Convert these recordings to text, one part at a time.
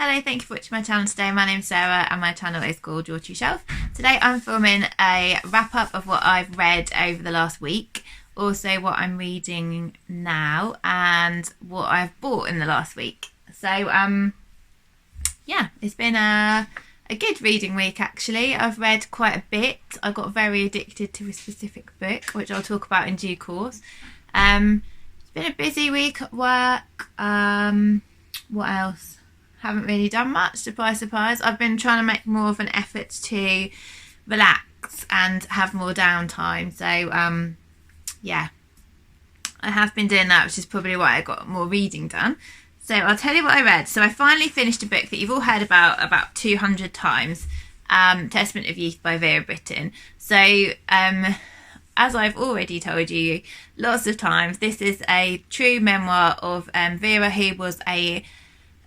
Hello, thank you for watching my channel today. My name's Sarah and my channel is called Your True Shelf. Today I'm filming a wrap up of what I've read over the last week, also what I'm reading now and what I've bought in the last week. So yeah, it's been a good reading week actually. I've read quite a bit. I got very addicted to a specific book which I'll talk about in due course. It's been a busy week at work. What else? Haven't really done much, surprise. I've been trying to make more of an effort to relax and have more downtime. So yeah, I have been doing that, which is probably why I got more reading done. So I'll tell you what I read. So I finally finished a book that you've all heard about 200 times, Testament of Youth by Vera Brittain. So as I've already told you lots of times, this is a true memoir of Vera, who was a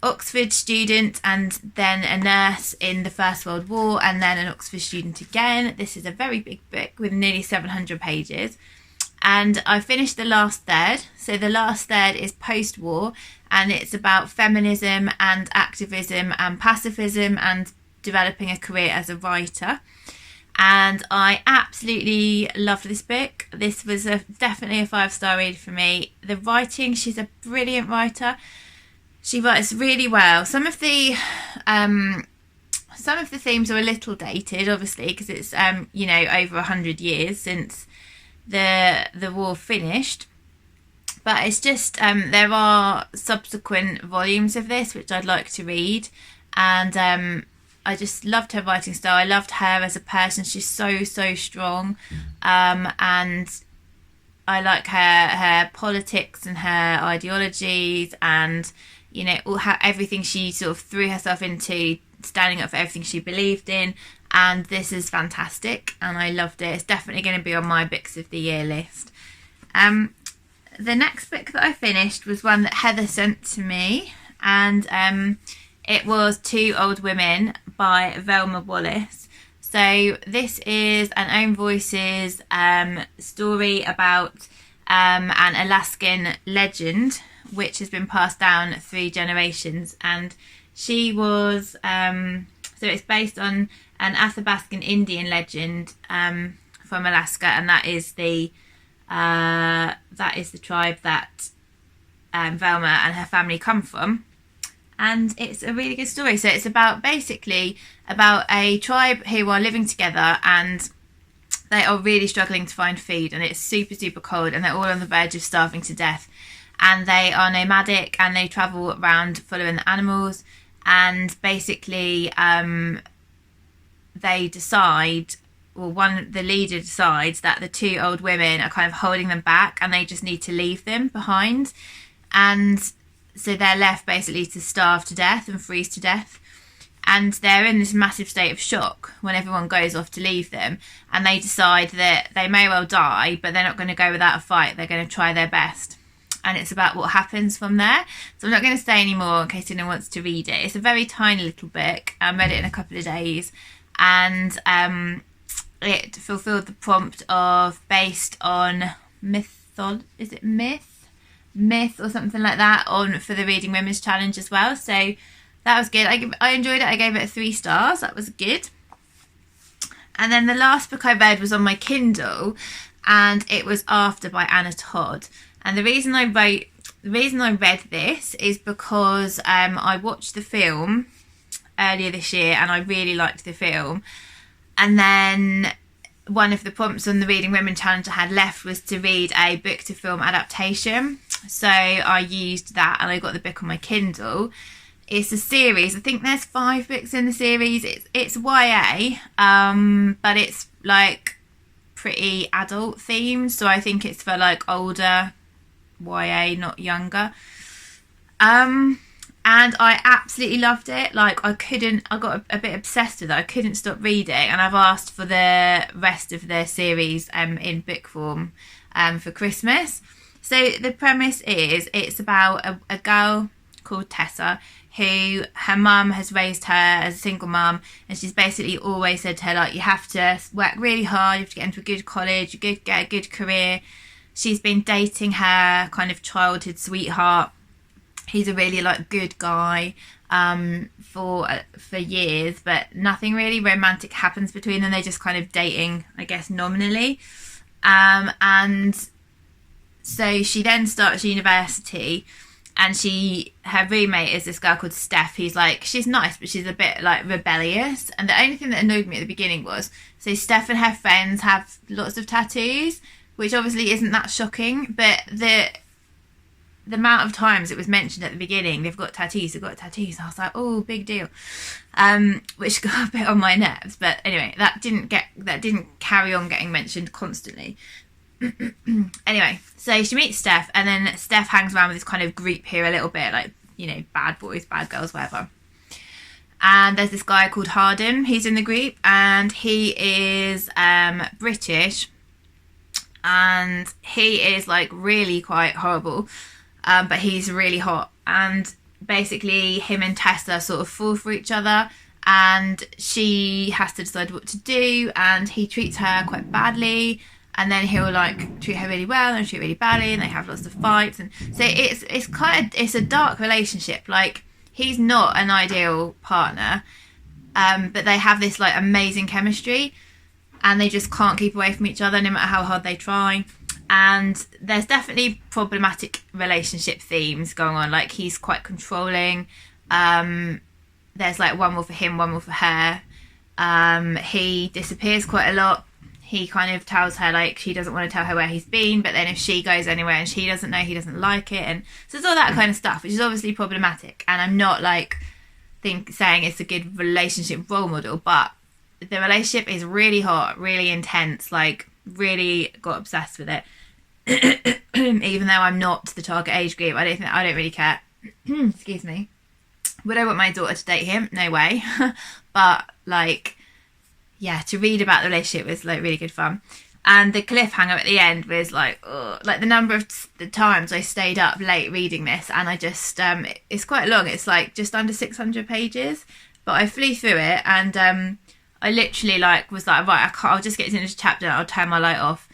Oxford student and then a nurse in the First World War and then an Oxford student again. This is a very big book with nearly 700 pages. And I finished the last third. So the last third is post-war and it's about feminism and activism and pacifism and developing a career as a writer. And I absolutely loved this book. This was definitely a 5-star read for me. The writing, she's a brilliant writer. She writes really well. Some of the themes are a little dated, obviously, because it's you know, over 100 years since the war finished. But it's just there are subsequent volumes of this which I'd like to read, and I just loved her writing style. I loved her as a person. She's so strong, and I like her politics and her ideologies, and you know, everything she sort of threw herself into, standing up for everything she believed in. And this is fantastic and I loved it. It's definitely going to be on my books of the year list. The next book that I finished was one that Heather sent to me, and it was Two Old Women by Velma Wallis. So this is an Own Voices story about an Alaskan legend which has been passed down through generations, and she was so it's based on an Athabascan Indian legend from Alaska, and that is the tribe that Velma and her family come from. And it's a really good story. So it's basically about a tribe who are living together and they are really struggling to find food, and it's super cold and they're all on the verge of starving to death. And they are nomadic and they travel around following the animals, and basically they decide, the leader decides that the two old women are kind of holding them back and they just need to leave them behind. And so they're left basically to starve to death and freeze to death. And they're in this massive state of shock when everyone goes off to leave them, and they decide that they may well die, but they're not going to go without a fight. They're going to try their best. And it's about what happens from there. So I'm not going to say any more in case anyone wants to read it. It's a very tiny little book. I read it in a couple of days, and it fulfilled the prompt of based on myth or something like that for the Reading Women's Challenge as well. So that was good. I enjoyed it. I gave it 3 stars. That was good. And then the last book I read was on my Kindle, and it was After by Anna Todd. And the reason I read this is because I watched the film earlier this year and I really liked the film. And then one of the prompts on the Reading Women Challenge I had left was to read a book to film adaptation. So I used that and I got the book on my Kindle. It's a series. I think there's 5 books in the series. It's YA, but it's like pretty adult themed. So I think it's for like older YA, not younger. And I absolutely loved it. Like I got a bit obsessed with it. I couldn't stop reading, and I've asked for the rest of the series in book form for Christmas. So the premise is it's about a girl called Tessa who her mum has raised her as a single mum, and she's basically always said to her, like, you have to work really hard, you have to get into a good college, you get a good career. She's been dating her kind of childhood sweetheart. He's a really like good guy, for years, but nothing really romantic happens between them. They're just kind of dating, I guess, nominally. And so she then starts university, and her roommate is this girl called Steph, who's like, she's nice, but she's a bit like rebellious. And the only thing that annoyed me at the beginning was, so Steph and her friends have lots of tattoos, which obviously isn't that shocking, but the amount of times it was mentioned at the beginning, they've got tattoos. I was like, oh, big deal, which got a bit on my nerves. But anyway, that didn't carry on getting mentioned constantly. Anyway, so she meets Steph, and then Steph hangs around with this kind of group here a little bit, like, you know, bad boys, bad girls, whatever. And there's this guy called Harden, he's in the group, and he is British, and he is like really quite horrible, but he's really hot. And basically him and Tessa sort of fall for each other, and she has to decide what to do, and he treats her quite badly. And then he'll like treat her really well and treat her really badly, and they have lots of fights. And so it's a dark relationship. Like, he's not an ideal partner, but they have this like amazing chemistry, and they just can't keep away from each other no matter how hard they try. And there's definitely problematic relationship themes going on. Like, he's quite controlling. There's like one more for him, one more for her. He disappears quite a lot. He kind of tells her, like, she doesn't want to tell her where he's been, but then if she goes anywhere and she doesn't know, he doesn't like it. And so it's all that kind of stuff, which is obviously problematic. And I'm not like saying it's a good relationship role model, but the relationship is really hot, really intense, like really got obsessed with it. Even though I'm not the target age group, I don't really care. Excuse me. Would I want my daughter to date him? No way. But like, yeah, to read about the relationship was like really good fun. And the cliffhanger at the end was like, ugh, like the number of the times I stayed up late reading this, and I just it's quite long. It's like just under 600 pages, but I flew through it, and I literally like was like, right, I'll just get to the next chapter, I'll turn my light off,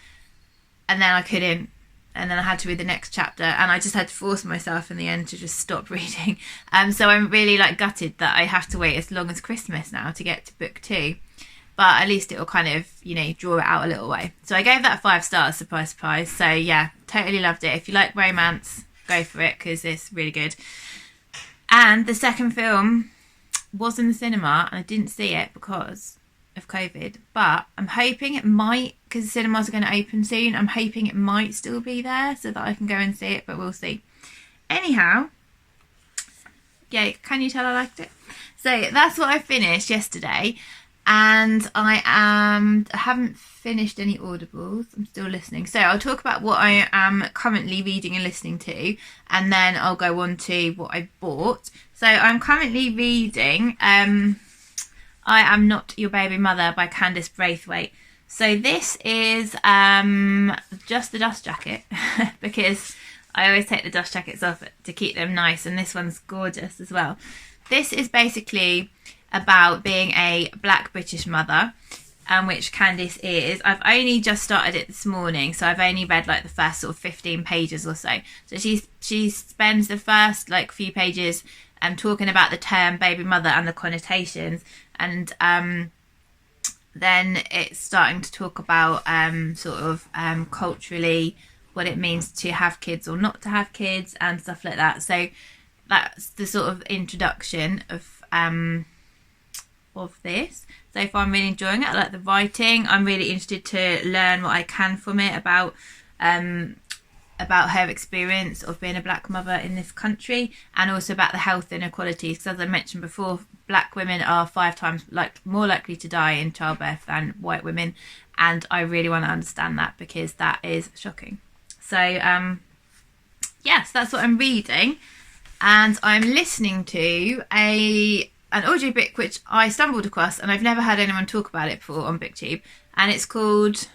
and then I couldn't, and then I had to read the next chapter, and I just had to force myself in the end to just stop reading. So I'm really like gutted that I have to wait as long as Christmas now to get to book 2. But at least it'll kind of, you know, draw it out a little way. So I gave that 5 stars, surprise, surprise. So yeah, totally loved it. If you like romance, go for it, because it's really good. And the second film was in the cinema, and I didn't see it because of COVID. But I'm hoping it might, because the cinemas are going to open soon, I'm hoping it might still be there so that I can go and see it, but we'll see. Anyhow, yeah, can you tell I liked it? So that's what I finished yesterday. And I haven't finished any audibles. I'm still listening. So I'll talk about what I am currently reading and listening to, and then I'll go on to what I bought. So I'm currently reading I Am Not Your Baby Mother by Candice Braithwaite. So this is just the dust jacket because I always take the dust jackets off to keep them nice, and this one's gorgeous as well. This is basically about being a black British mother, which Candice is. I've only just started it this morning, so I've only read like the first sort of 15 pages or so. So she spends the first like few pages talking about the term baby mother and the connotations, and then it's starting to talk about sort of culturally what it means to have kids or not to have kids and stuff like that. So that's the sort of introduction of this. So far I'm really enjoying it. I like the writing. I'm really interested to learn what I can from it about her experience of being a black mother in this country, and also about the health inequalities, because as I mentioned before, black women are 5 times more likely to die in childbirth than white women, and I really want to understand that because that is shocking. So yes, that's what I'm reading, and I'm listening to an audiobook which I stumbled across, and I've never heard anyone talk about it before on BookTube, and it's called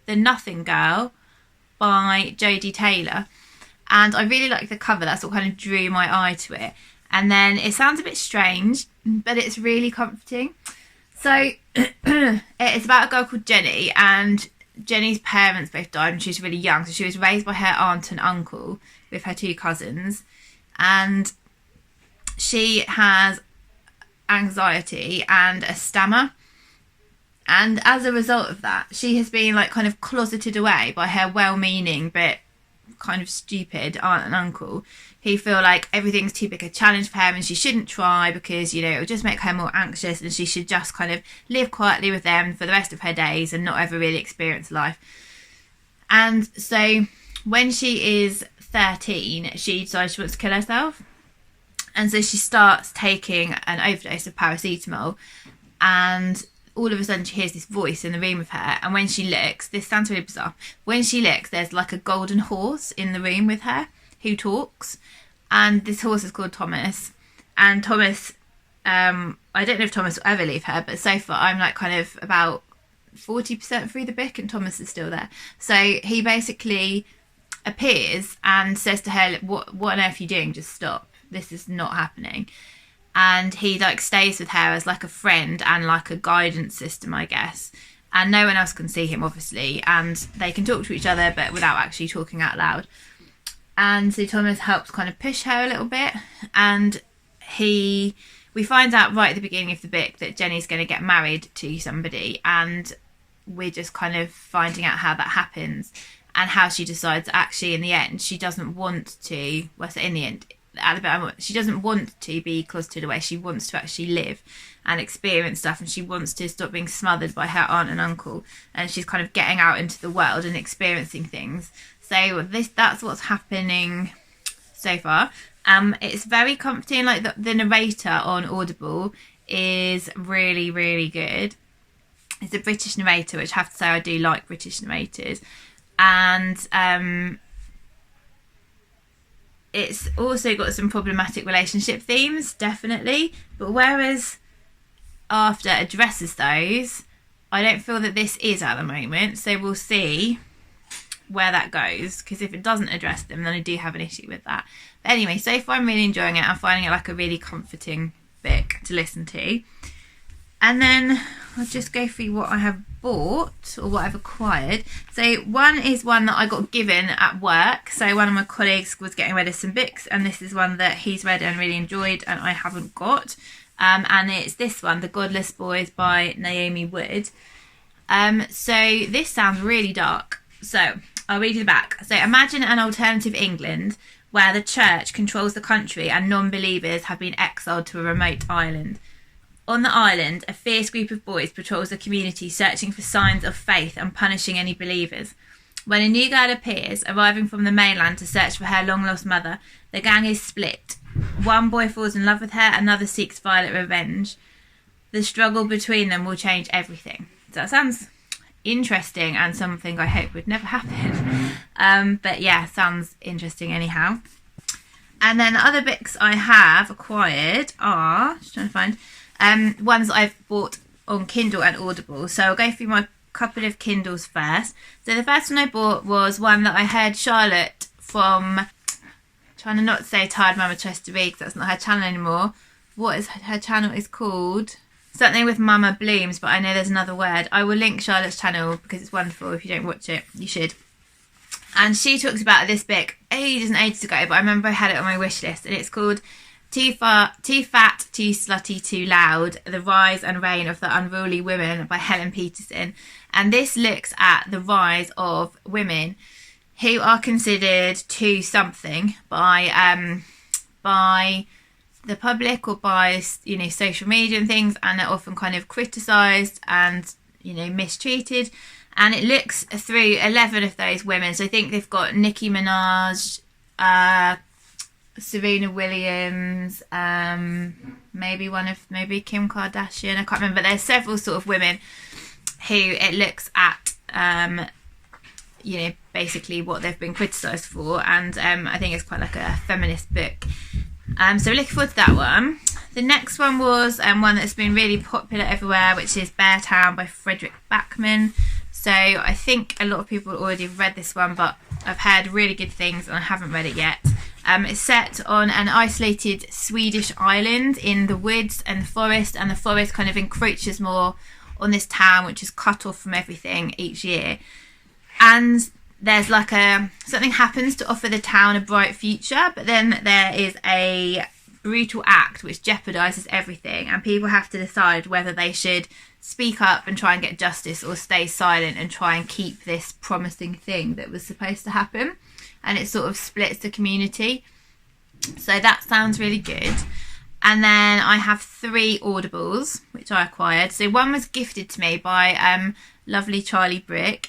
The Nothing Girl by Jodi Taylor, and I really like the cover. That's what kind of drew my eye to it. And then it sounds a bit strange, but it's really comforting. So it's about a girl called Jenny, and Jenny's parents both died when she was really young, so she was raised by her aunt and uncle with her 2 cousins, and she has anxiety and a stammer. And as a result of that, she has been like kind of closeted away by her well-meaning but kind of stupid aunt and uncle, who feel like everything's too big a challenge for her and she shouldn't try because, you know, it'll just make her more anxious, and she should just kind of live quietly with them for the rest of her days and not ever really experience life. And so when she is 13, she decides she wants to kill herself. And so she starts taking an overdose of paracetamol, and all of a sudden she hears this voice in the room with her. And when she looks, this sounds really bizarre, when she looks, there's like a golden horse in the room with her who talks, and this horse is called Thomas. And Thomas, I don't know if Thomas will ever leave her, but so far I'm like kind of about 40% through the book and Thomas is still there. So he basically appears and says to her, what on earth are you doing? Just stop. This is not happening. And he like stays with her as like a friend and like a guidance system, I guess. And no one else can see him, obviously, and they can talk to each other but without actually talking out loud. And so Thomas helps kind of push her a little bit, and we find out right at the beginning of the book that Jenny's going to get married to somebody, and we're just kind of finding out how that happens and how she decides actually in the end she doesn't want to, well, so in the end, at the bit, she doesn't want to be closeted away. She wants to actually live and experience stuff, and she wants to stop being smothered by her aunt and uncle, and she's kind of getting out into the world and experiencing things. So that's what's happening so far. It's very comforting. Like the narrator on Audible is really, really good. It's a British narrator, which I have to say I do like British narrators. And it's also got some problematic relationship themes, definitely. But whereas After addresses those, I don't feel that this is at the moment. So we'll see where that goes, because if it doesn't address them, then I do have an issue with that. But anyway, so far I'm really enjoying it. I'm finding it like a really comforting book to listen to. And then I'll just go through what I have bought or what I've acquired. So one is one that I got given at work. So one of my colleagues was getting rid of some books, and this is one that he's read and really enjoyed and I haven't got. And it's this one, The Godless Boys by Naomi Wood. So this sounds really dark. So I'll read you the back. So imagine an alternative England where the church controls the country and non-believers have been exiled to a remote island. On the island, a fierce group of boys patrols the community, searching for signs of faith and punishing any believers. When a new girl appears, arriving from the mainland to search for her long-lost mother, the gang is split. One boy falls in love with her, another seeks violent revenge. The struggle between them will change everything. So that sounds interesting and something I hope would never happen. But yeah, sounds interesting anyhow. And then the other books I have acquired are, just trying to find, ones that I've bought on Kindle and Audible. So I'll go through my couple of Kindles first. So the first one I bought was one that I heard Charlotte from, trying to not say Tired Mama Tries to Read because that's not her channel anymore. What is her channel is called? Something with Mama Blooms, but I know there's another word. I will link Charlotte's channel because it's wonderful. If you don't watch it, you should. And she talks about this book ages and ages ago, but I remember I had it on my wish list, and it's called Too Fat, Too Slutty, Too Loud, The Rise and Reign of the Unruly Women by Helen Petersen. And this looks at the rise of women who are considered too something by the public or by, you know, social media and things, and are often kind of criticised and, you know, mistreated. And it looks through 11 of those women. So I think they've got Nicki Minaj, Serena Williams, maybe Kim Kardashian, I can't remember. There's several sort of women who it looks at, you know, basically what they've been criticised for, and I think it's quite like a feminist book. So we're looking forward to that one. The next one was one that's been really popular everywhere, which is Beartown by Fredrik Backman. So I think a lot of people already have read this one, but I've heard really good things and I haven't read it yet. It's set on an isolated Swedish island in the woods and the forest kind of encroaches more on this town, which is cut off from everything each year. And there's like something happens to offer the town a bright future, but then there is a brutal act which jeopardises everything, and people have to decide whether they should speak up and try and get justice or stay silent and try and keep this promising thing that was supposed to happen. And it sort of splits the community. So that sounds really good. And then I have 3 audibles which I acquired. So one was gifted to me by lovely Charlie Brick,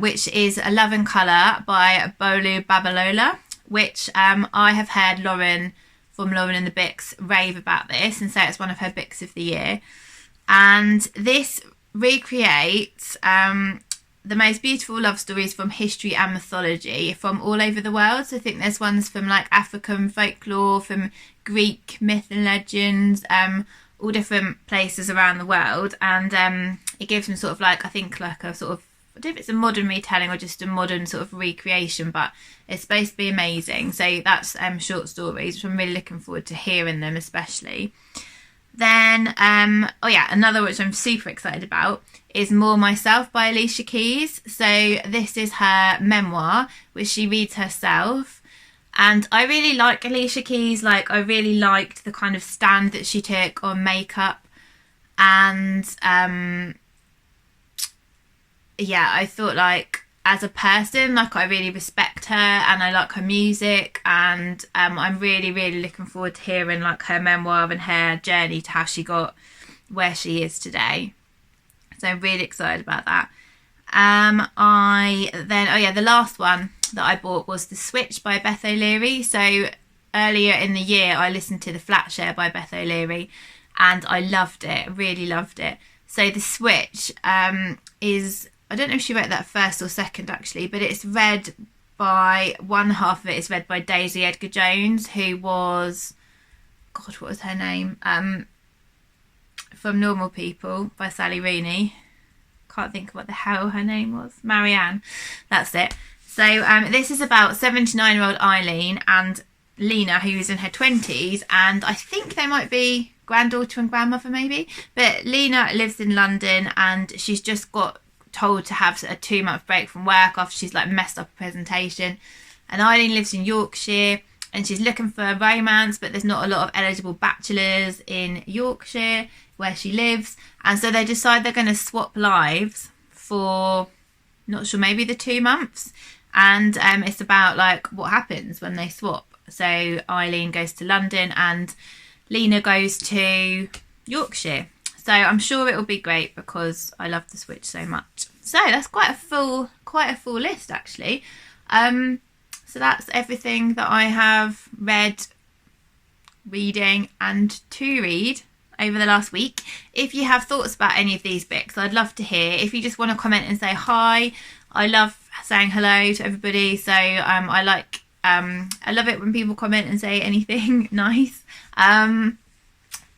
which is A Love and Colour by Bolu Babalola, which I have heard Lauren from Lauren and the Bix rave about this and say it's one of her Bix of the year. And this recreates the most beautiful love stories from history and mythology from all over the world. So I think there's ones from like African folklore, from Greek myth and legends, all different places around the world. And it gives them sort of like, I think like a sort of, I don't know if it's a modern retelling or just a modern sort of recreation, but it's supposed to be amazing. So that's short stories, which I'm really looking forward to hearing them especially. Then, another which I'm super excited about is More Myself by Alicia Keys. So this is her memoir, which she reads herself. And I really like Alicia Keys. Like, I really liked the kind of stand that she took on makeup. And, I thought, like, as a person, like, I really respect her and I like her music, and I'm really, really looking forward to hearing like her memoir and her journey to how she got where she is today. So I'm really excited about that. The last one that I bought was The Switch by Beth O'Leary. So earlier in the year I listened to The Flat Share by Beth O'Leary and I loved it, really loved it. So The Switch is, I don't know if she wrote that first or second actually, but it's read by, one half of it is read by Daisy Edgar Jones, who was, God, what was her name? From Normal People by Sally Rooney. Can't think of what the hell her name was. Marianne, that's it. So this is about 79-year-old Eileen and Lena, who's in her 20s, and I think they might be granddaughter and grandmother maybe. But Lena lives in London and she's just got told to have a 2-month break from work after she's like messed up a presentation. And Eileen lives in Yorkshire and she's looking for a romance, but there's not a lot of eligible bachelors in Yorkshire where she lives. And so they decide they're going to swap lives for, not sure, maybe the 2 months. And it's about like what happens when they swap. So Eileen goes to London and Lena goes to Yorkshire. So I'm sure it will be great because I love The Switch so much. So that's quite a full list actually. So that's everything that I have read, reading and to read over the last week. If you have thoughts about any of these books, I'd love to hear. If you just want to comment and say hi, I love saying hello to everybody. So I love it when people comment and say anything nice.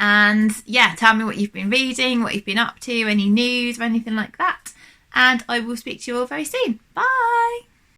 And yeah, tell me what you've been reading, what you've been up to, any news or anything like that. And I will speak to you all very soon. Bye.